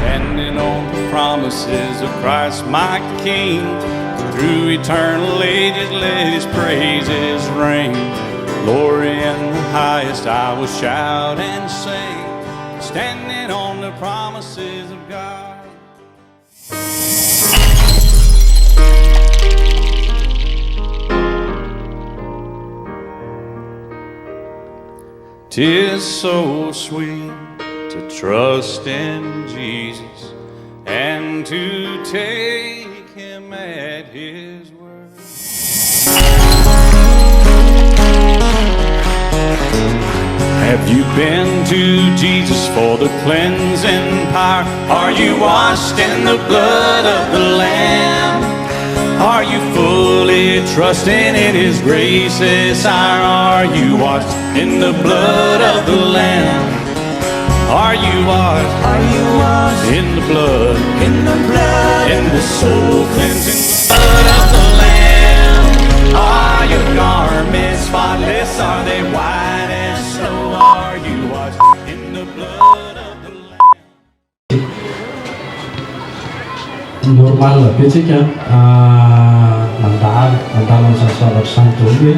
standing on the promises of Christ my King. Through eternal ages let his praises ring. Glory in the highest I will shout and sing, standing on the promises of God. 'Tis so sweet to trust in Jesus and to take him at his word. Have you been to Jesus for the cleansing power? Are you washed in the blood of the Lamb? Are you fully trusting in his grace this hour? Are you washed in the blood of the Lamb? Are you washed? Are you washed in the blood? In the blood, in the soul cleansing blood of the Lamb? Are your garments spotless? Are they white as snow? Are you washed in the blood of the Lamb? Normal betsika mandalo amin'ny zavatra samy hoe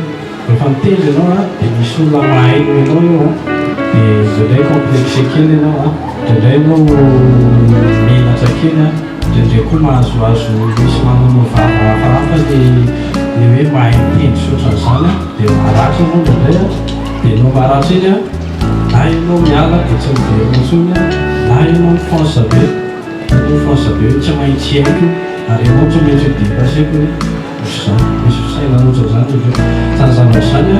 rehefa mitendry ianao dia misy olona mahay ianao io dia indraindray complexe kely ianao indraindray ianao menatra kely indraindray koa mahazoazo misy manao vava hafahafa ny hoe mahay mitendry soatran'izany dia maharatra ianao indraindray dia ianao maharatra iny na ianao miala dia tsy miverina intsony na ianao mifonsa be mifonsa be hoe tsy maintsy haiko ary ianao tsy maintsy ho dépasseko hoe misy fisaina ohatran'izany izy zany zavatra zany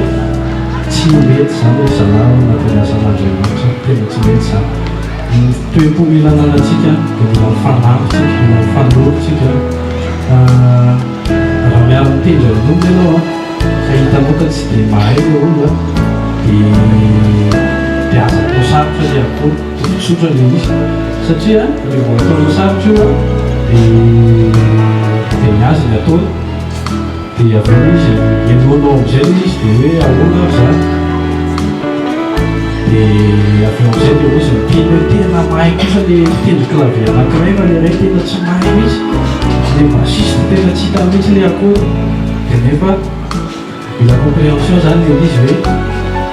tsy mety zany hoe zanao nampianazan'Andriamanitra tena tsy mety zany toe-po mila ananantsika dia mila mifanampitsika mila mifanorotsika raha miara mitendry amin'olona ianao fa hitanao ka tsy dia mahay le olona dia aza atao sarotra le akoho dia fisotra le izy satria rehefa ataonao sarotra io dia miazy ny atao dia avy eo izy enoanao amin'izay izy dia hoe ahoana zany dia avy eo amin'izay dia izy miteny hoe tena mahay kosa le mitendry clavier anankiray fa le ray tena tsy mahay mihitsy le bassiste tena tsy hita mihitsy le akoho dia nefa mila compréhension zany le izy hoe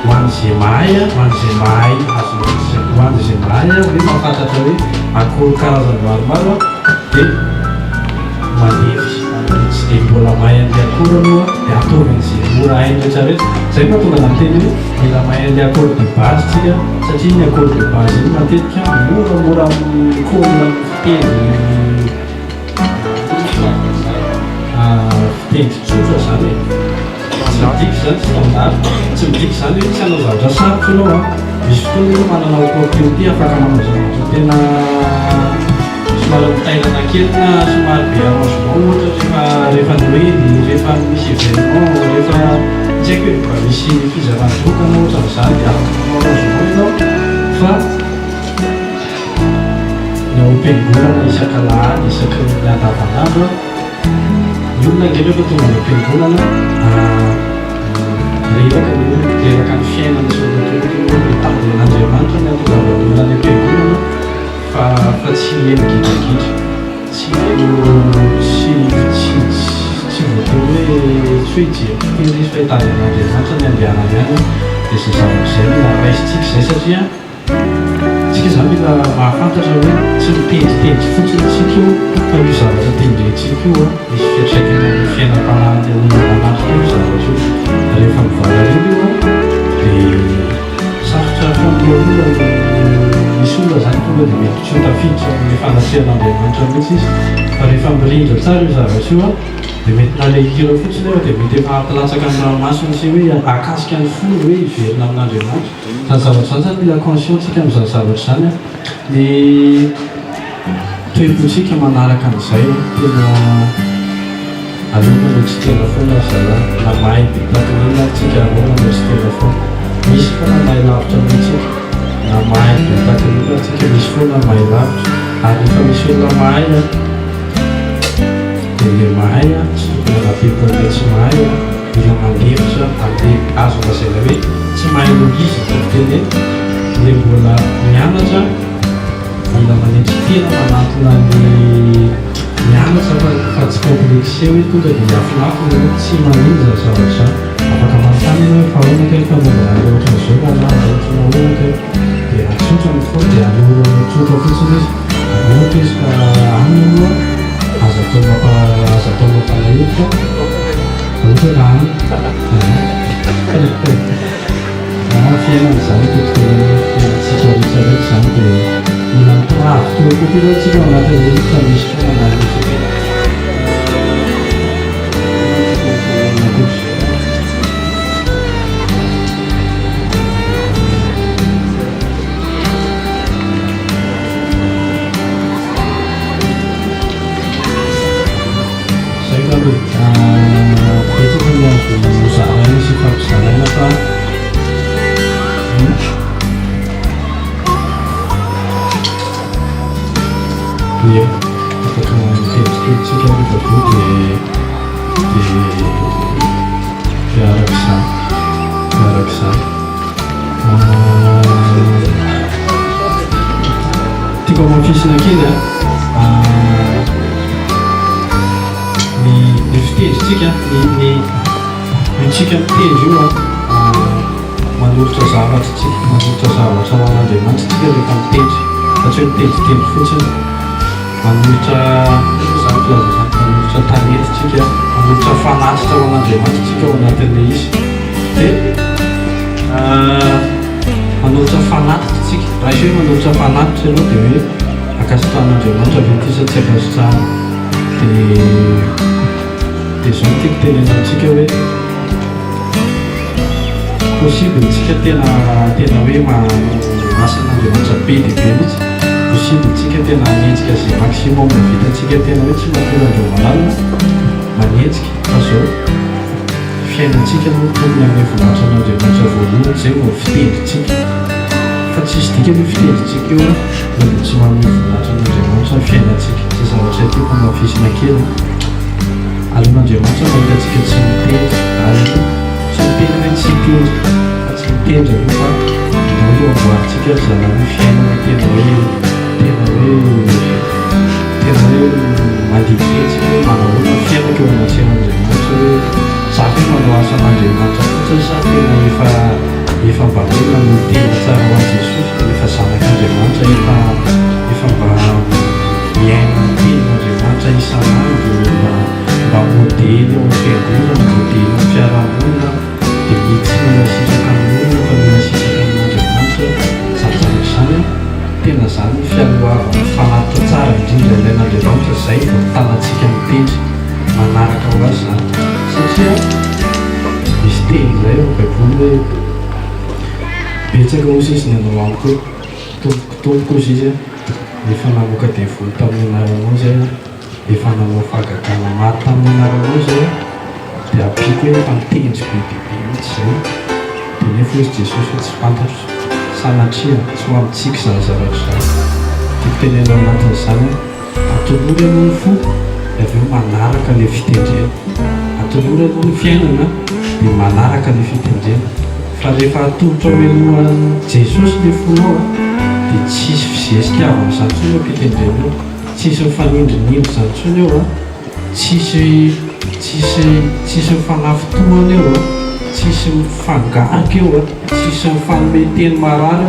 ho an'izay mahay azon'izay mahay hoe mahafantatra hoe akoho karazany maromaro dia manefy tsy dia mbola mahay an'ilay akoho aloha dia ataovy an'izay mora hainy rehetrarehetra zay mahatonga miteny hoe mila mahay an'ilay akoho de base tsika satria ny akoho de base iny matetika moramora amin'ny kôna fitendry tsotra zany tsy midika zany standard tsy midika zany hoe tsy hanao zavatra sarotra ianao misy fotoana ianao manana opportunité afaka manao zavatra tena somary mitailana kely na somary be arrangement ohatra rehefa noely rehefa misy événement rehefa tsy haiko hoe mba misy fizarana-drokana ohatran'izany dia afaka arrangement ianao fa ny ao am-piangonana isaka lahady isaka ny andavanandro ny olona nge rehefa tonga ny am-piangonana reraka ny fiainana sy mitandron'Andriamanitra ny atonga ny am-piangonana fa tsy heno gidragidra tsy voatoro hoe tsy hoe jery izy fa hitandron'Andriamanitra ny andehanany ihany dia zay zavatra zay mila raisitsika izay satria tsika zany mila mahafantatra hoe tsy mitendrytendry fotsiny tsika io fa io zavatra tendrentsika io misy fiatraikany amin'ny fiainam-panahy olona manatrika io zavatra io rehefa mivalariny io dia sarotra fampiolona misy olona zany tonga dia mety tsy ho tafiditra amin'ny fanatrehan'Andriamanitra mihitsy izy fa rehefa mirindra tsara io zavatra io dia mety nalehira fotsiny dia mety efa hampilatsaka amin'ny ranomasina sy hoe akasika ny folo hoe hiverina amin'Andriamanitra zany zavatra zany zany mila conscientsika amin'izany zavatra zany ny toe-potsika manaraka an'izay tena alona no tsy tena foana zala na mahay be takinina tsika alona no tsy tena foana misy foana mahay lavitra mihitsika na mahay be takinina tsika misy foana mahay lavitra ary efa misy olona mahay dia le mahay tsy tokony rahapepoan'ilay tsy mahay mila mandefitra amin'ilay azo lazaina hoe tsy mahay logizy tokoteny le mbola mianatra mila manenjika tena manatona ny mianatra fa tsy complexe hoe tonga dia afinafina tsy maninza zavatra afaka mantany ianao fa ahoana kay fanaovana ohatra n'izao raha ohatra ahoana kay dia atsotra ny foana dia tsotra fotsiny izy ohatra izy ka any aloha aza atao mampalahelo fa ohatra raha any fiainana izany tototsika rehetrarehetra izany dia mila mitoravo tokokoa zao tsika ao anatin'ny rehetra misy foana na misy betsaka ny azo zaraina sy fampizaraina fa ie afaka mitezitezitsika rehefa koa dia arak'izany tiako mampisina kely ny fitendritsika tsika mitendry io manolotra zavatra ho an'Andriamanitra tsika rehefa mitendry fa tsy hoe mitendritendry fotsiny manolotra manolotra talenta tsika manolotra fanasitra ho an'Andriamanitra tsika ao anatin'le izy dia manolotra fanatitra tsika raha isy hoe manolotra fanatitra ianao dia hoe akasitrahan'Andriamanitra avy ty sa tsy akasitrahana dia zao no tiako tenenantsika hoe possible tsika tena hoe masin'Andriamanitra be dia be mihitsy possible tsika tena manenjika zay maximum ny vitantsika tena hoe tsy mampirandrao malalina manenjika fa zao fiainantsika no tokony amin'ny voninahitran'Andriamanitra voalohany zay no fitendritsika fa tsisy dika hoe fitendritsika eo no dia tsy manome voninahitran'Andriamanitra ny fiainantsika sy zavatra tiako mafisina kely aleon'Andriamanitra mahitatsika tsy mitendry tsy mitendry hoe tsy hitendry fa tsy mitendry aloha fa io amboarintsika zana hoe fiainana tena hoe mandiditsika hoe manahoana fiainako eo anatsian'Andriamanitra hoe za hoe manao asan'Andriamanitra fotsiny sa tena efa mba hoe no tena tsara ho an'i Jesosy efa zanak'Andriamanitra efa mba miaina ny tenin'Andriamanitra isan'andro mba modely eo amin'ny fiangonana modely eo amin'ny fiarahamonina dia mitsina sisaka amin'olona fa mila sisaka amin'Andriamanitra zavatra izany tena zany ny fialohavana fanatitra tsara indrindra ilain'Andriamanitra izay vao tanantsika mitendry manaraka ho azy zany satria misy teny izay ao baiboly hoe betsaka ozy izy ny anao amiko tompoko ozy izy efa namoaka devoly tamin'ny anaranao zay efa nanao fahagagana maro tamin'ny anaranao zay dia ampiko hoe efa mitendry be dibe mihitsy zay dia nefa izy Jesosy hoe tsy fantatro sanatria tsy ho amintsika izany zavatra izany tiako tenenao anatin'izany atolory ianao ny fo dia avy eo manaraka ilay fitendrena atolory ianao ny fiainana dia manaraka ilay fitendrena fa rehefa atolotra mialoha Jesosy ilay fonao dia tsisy fizesitiavana izany tsony eo ampitendrenao tsisy mifanindrinindry izany tsony eo tsisy mifanafitohana eo tsisy mifangarika eo tsisy mifanomeny teny marary eo